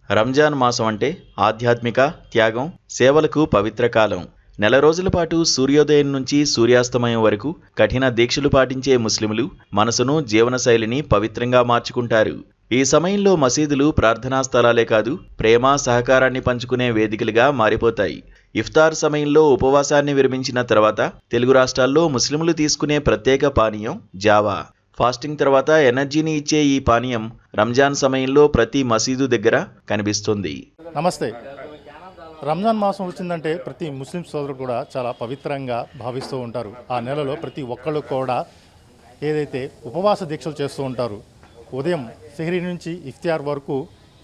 రంజాన్ మాసం అంటే ఆధ్యాత్మిక, త్యాగం, సేవలకు పవిత్ర కాలం. నెల రోజుల పాటు సూర్యోదయం నుంచి సూర్యాస్తమయం వరకు కఠిన దీక్షలు పాటించే ముస్లింలు మనసును, జీవనశైలిని పవిత్రంగా మార్చుకుంటారు. ఈ సమయంలో మసీదులు ప్రార్థనా స్థలాలే కాదు, ప్రేమ, సహకారాన్ని పంచుకునే వేదికలుగా మారిపోతాయి. ఇఫ్తార్ సమయంలో ఉపవాసాన్ని విరమించిన తర్వాత తెలుగు రాష్ట్రాల్లో ముస్లింలు తీసుకునే ప్రత్యేక పానీయం జావా. ఫాస్టింగ్ తర్వాత ఎనర్జీని ఇచ్చే ఈ పానీయం రంజాన్ సమయంలో ప్రతి మసీదు దగ్గర కనిపిస్తుంది. నమస్తే. రంజాన్ మాసం వచ్చిందంటే ప్రతి ముస్లిం సోదరుడు కూడా చాలా పవిత్రంగా భావిస్తూ ఉంటారు. ఆ నెలలో ప్రతి ఒక్కళ్ళు కూడా ఏదైతే ఉపవాస దీక్షలు చేస్తూ ఉంటారు, ఉదయం సెహరీ నుంచి ఇఫ్తియార్ వరకు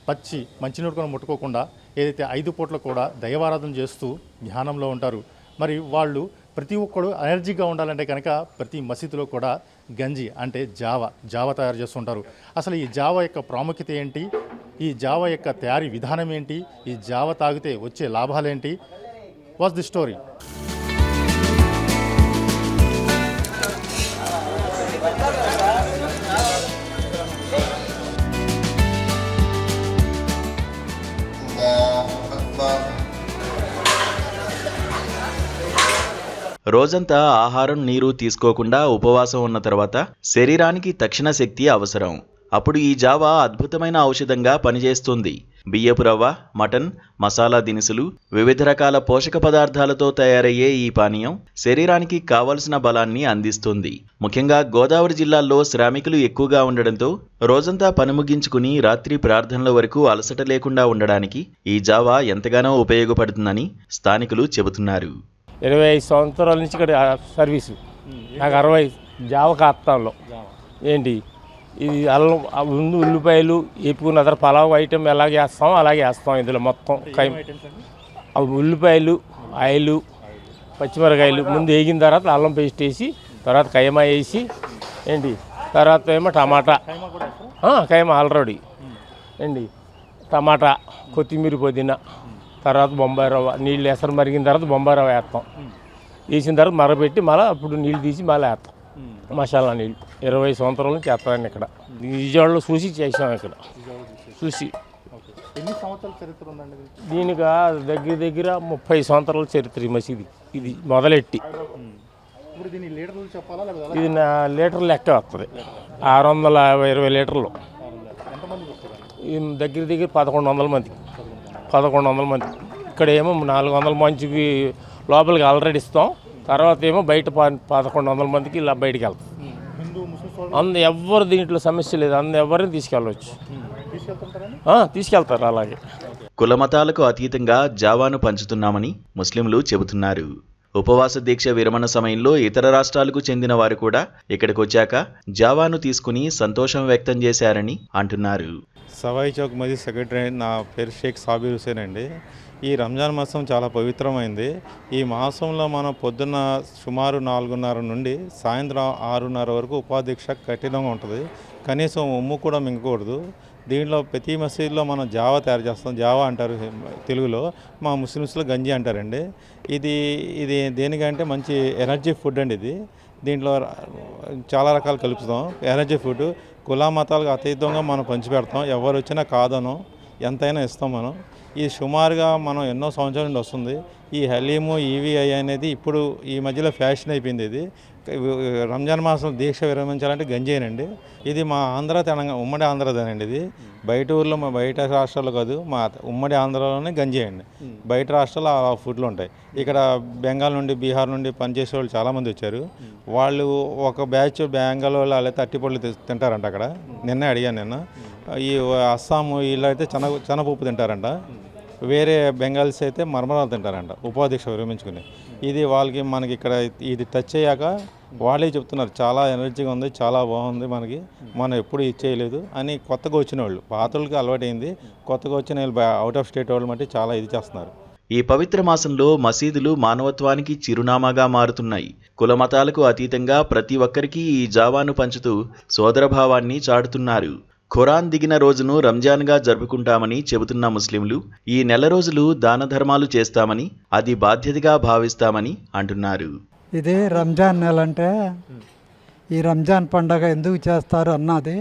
పచ్చి మంచినీరు కూడా ముట్టుకోకుండా ఏదైతే 5 పూటలు కూడా దైవారాధన చేస్తూ ధ్యానంలో ఉంటారు. మరి వాళ్ళు ప్రతి ఒక్కడు ఎనర్జీగా ఉండాలంటే కనుక ప్రతి మసీదులో కూడా గంజి అంటే జావా తయారు చేస్తుంటారు. అసలు ఈ జావా యొక్క ప్రాముఖ్యత ఏంటి, ఈ జావా యొక్క తయారీ విధానం ఏంటి, ఈ జావా తాగితే వచ్చే లాభాలేంటి, వాట్స్ ది స్టోరీ? రోజంతా ఆహారం, నీరు తీసుకోకుండా ఉపవాసం ఉన్న తర్వాత శరీరానికి తక్షణ శక్తి అవసరం. అప్పుడు ఈ జావా అద్భుతమైన ఔషధంగా పనిచేస్తుంది. బియ్యపు రవ్వ, మటన్, మసాలా దినుసులు, వివిధ రకాల పోషక పదార్థాలతో తయారయ్యే ఈ పానీయం శరీరానికి కావలసిన బలాన్ని అందిస్తుంది. ముఖ్యంగా గోదావరి జిల్లాల్లో శ్రామికులు ఎక్కువగా ఉండడంతో రోజంతా పని ముగించుకుని రాత్రి ప్రార్థనల వరకు అలసట లేకుండా ఉండడానికి ఈ జావా ఎంతగానో ఉపయోగపడుతుందని స్థానికులు చెబుతున్నారు. 25 సంవత్సరాల నుంచి ఇక్కడ సర్వీసు. నాకు 60 జావ కాస్తాంలో ఏంటి ఇది అల్లం, ముందు ఉల్లిపాయలు వేపుకున్న తర్వాత పలావ్ ఐటెం ఎలాగ వేస్తాం అలాగే వేస్తాం. ఇందులో మొత్తం ఉల్లిపాయలు, ఆయిలు, పచ్చిమిరకాయలు ముందు వేగిన తర్వాత అల్లం పేస్ట్ వేసి తర్వాత కైమా వేసి ఏంటి తర్వాత ఏమో టమాటా, కైమా ఆల్రెడీ ఏంటి టమాటా, కొత్తిమీర, పుదీనా, తర్వాత బొంబాయి రవ్వ, నీళ్ళు ఎసరు మరిగిన తర్వాత బొంబాయి రవ్వ వేస్తాం. వేసిన తర్వాత మరపెట్టి మళ్ళీ అప్పుడు నీళ్ళు తీసి మళ్ళీ వేస్తాం. మసాలా నీళ్ళు 20 సంవత్సరాల నుంచి చేస్తాను ఇక్కడ విజయవాడలో చూసి చేసాం. ఇక్కడ చూసి ఎన్ని సంవత్సరాల చరిత్ర ఉందండి దీనికి? దగ్గర 30 సంవత్సరాల చరిత్ర ఈ మసీది. ఇది మొదలెట్టి ఇది నా లీటర్ లెక్క వస్తుంది. 620 లీటర్లు. దగ్గర 1100 మంది. 1100 మంది. ఇక్కడ ఏమో 400 మందికి లోపలికి ఆల్రెడీ ఇస్తాం. తర్వాత ఏమో బయట 1100 మందికి ఇలా బయటికి వెళ్తాం. ఎవరు దీంట్లో సమస్య లేదు, ఎవరిని తీసుకెళ్ళవచ్చు, తీసుకెళ్తారు. అలాగే కులమతాలకు అతీతంగా జావాను పంచుతున్నామని ముస్లింలు చెబుతున్నారు. ఉపవాస దీక్ష విరమణ సమయంలో ఇతర రాష్ట్రాలకు చెందిన వారు కూడా ఇక్కడికొచ్చాక జావాను తీసుకుని సంతోషం వ్యక్తం చేశారని అంటున్నారు. సవాయి చౌక్ మసీద్ సెక్రటరీ. నా పేరు షేక్ సాబీర్ హుసేన్ అండి. ఈ రంజాన్ మాసం చాలా పవిత్రమైంది. ఈ మాసంలో మనం పొద్దున్న సుమారు 4:30 నుండి సాయంత్రం 6:30 వరకు ఉపాధీక్ష కఠినంగా ఉంటుంది. కనీసం ఉమ్ము కూడా మింగకూడదు. దీంట్లో ప్రతి మసీదులో మనం జావా తయారు చేస్తాం. జావా అంటారు తెలుగులో, మా ముస్లిమ్స్లో గంజి అంటారండి. ఇది దేనికంటే మంచి ఎనర్జీ ఫుడ్ అండి. దీంట్లో చాలా రకాలు కలుపుతాం. ఎనర్జీ ఫుడ్ కుల మతాలకు అతీతంగా మనం పంచిపెడతాం. ఎవరు వచ్చినా కాదనం, ఎంతైనా ఇస్తాం మనం. ఇది సుమారుగా మనం ఎన్నో సంవత్సరాల నుండి వస్తుంది. ఈ హలీము, ఈవీఐ అనేది ఇప్పుడు ఈ మధ్యలో ఫ్యాషన్ అయిపోయింది. ఇది రంజాన్ మాసం దీక్ష విరమించాలంటే గంజేనండి. ఇది మా ఆంధ్ర, తెలంగాణ ఉమ్మడి ఆంధ్రదేనండి. ఇది బయట ఊర్లో, మా బయట రాష్ట్రాల్లో కాదు, మా ఉమ్మడి ఆంధ్రాలోనే గంజేయండి. బయట రాష్ట్రాల్లో ఆ ఫుడ్లు ఉంటాయి. ఇక్కడ బెంగాల్ నుండి, బీహార్ నుండి పనిచేసే వాళ్ళు చాలామంది వచ్చారు. వాళ్ళు ఒక బ్యాచ్ బెంగాల్ వాళ్ళు అయితే అట్టిపళ్ళు తింటారంట. అక్కడ నిన్నే అడిగాను నిన్న. ఈ అస్సాము వీళ్ళు అయితే శనగపప్పు తింటారంట. వేరే బెంగాల్స్ అయితే మరమరాలు తింటారంట ఉపాధీక్ష విరమించుకుని. ఇది వాళ్ళకి మనకి ఇక్కడ ఇది టచ్ అయ్యాక వాళ్ళే చెప్తున్నారు చాలా ఎనర్జీగా ఉంది, చాలా బాగుంది, మనం ఎప్పుడు ఇచ్చేయలేదు అని. కొత్తగా వచ్చిన వాళ్ళు, పాతలకి అలవాటైంది, కొత్తగా వచ్చిన వాళ్ళు అవుట్ ఆఫ్ స్టేట్ వాళ్ళు మట్టి చాలా ఇది చేస్తున్నారు. ఈ పవిత్ర మాసంలో మసీదులు మానవత్వానికి చిరునామాగా మారుతున్నాయి. కులమతాలకు అతీతంగా ప్రతి ఒక్కరికి ఈ జావాను పంచుతూ సోదరభావాన్ని చాటుతున్నారు. ఖురాన్ దిగిన రోజును రంజాన్గా జరుపుకుంటామని చెబుతున్న ముస్లింలు ఈ నెల రోజులు దాన ధర్మాలు చేస్తామని, అది బాధ్యతగా భావిస్తామని అంటున్నారు. ఇది రంజాన్ నెల అంటే ఈ రంజాన్ పండగ ఎందుకు చేస్తారు అన్నది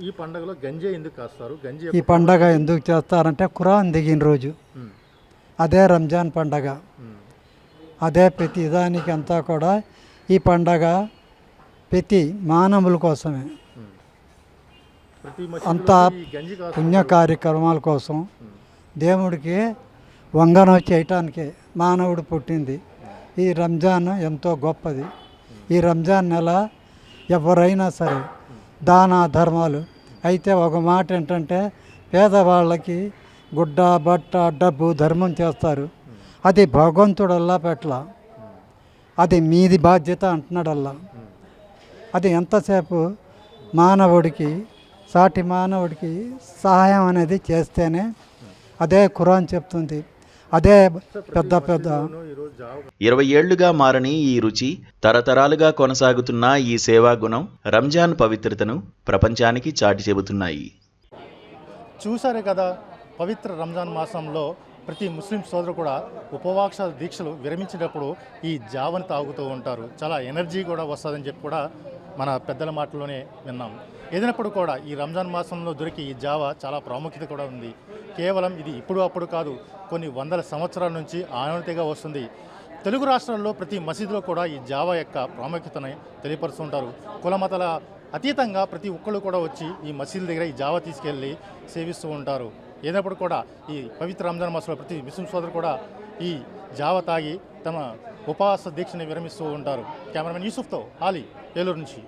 ఈ పండుగలో గంజే ఎందుకు కాస్తారు? గంజి ఈ పండగ ఎందుకు చేస్తారంటే ఖురాన్ దిగిన రోజు, అదే రంజాన్ పండగ. అదే ప్రతి దానికి అంతా కూడా ఈ పండగ ప్రతి మానవుల కోసమే, ప్రతి అంతా ఈ గంజి కాస్తారు. పుణ్య కార్యక్రమాల కోసం దేవుడికి వంగనం చేయటానికి మానవుడు పుట్టింది. ఈ రంజాన్ ఎంతో గొప్పది. ఈ రంజాన్ నెల ఎవరైనా సరే దాన ధర్మాలు అయితే ఒక మాట ఏంటంటే పేదవాళ్ళకి గుడ్డ బట్ట డబ్బు ధర్మం చేస్తారు. అది భగవంతుడల్లా పెట్ల, అది మీది బాధ్యత అంటున్నాడల్లా. అది ఎంతసేపు మానవుడికి, సాటి మానవుడికి సహాయం అనేది చేస్తేనే అదే ఖురాన్ చెప్తుంది. అదే పెద్ద పెద్ద 20 ఏళ్లుగా మారని ఈ రుచి, తరతరాలుగా కొనసాగుతున్న ఈ సేవా గుణం రంజాన్ పవిత్రతను ప్రపంచానికి చాటి చెబుతున్నాయి. చూసారే కదా, పవిత్ర రంజాన్ మాసంలో ప్రతి ముస్లిం సోదరు కూడా ఉపవాస దీక్షలు విరమించినప్పుడు ఈ జావని తాగుతూ ఉంటారు. చాలా ఎనర్జీ కూడా వస్తుందని చెప్పి కూడా మన పెద్దల మాటలోనే విన్నాం. ఏదైనప్పుడు కూడా ఈ రంజాన్ మాసంలో దొరికి ఈ జావా చాలా ప్రాముఖ్యత కూడా ఉంది. కేవలం ఇది ఇప్పుడు అప్పుడు కాదు, కొన్ని వందల సంవత్సరాల నుంచి ఆనవాయితీగా వస్తుంది. తెలుగు రాష్ట్రాల్లో ప్రతి మసీదులో కూడా ఈ జావా యొక్క ప్రాముఖ్యతని తెలియపరుస్తుంటారు. కుల మతాల అతీతంగా ప్రతి ఒక్కళ్ళు కూడా వచ్చి ఈ మసీదుల దగ్గర ఈ జావా తీసుకెళ్ళి సేవిస్తూ ఉంటారు. ఏదైనప్పుడు కూడా ఈ పవిత్ర రంజాన్ మాసంలో ప్రతి ముస్లిం సోదరు కూడా ఈ జావా తాగి తమ ఉపవాస దీక్షని విరమిస్తూ ఉంటారు. కెమెరామెన్ యూసుఫ్తో ఆలీ, ఏలూరు నుంచి.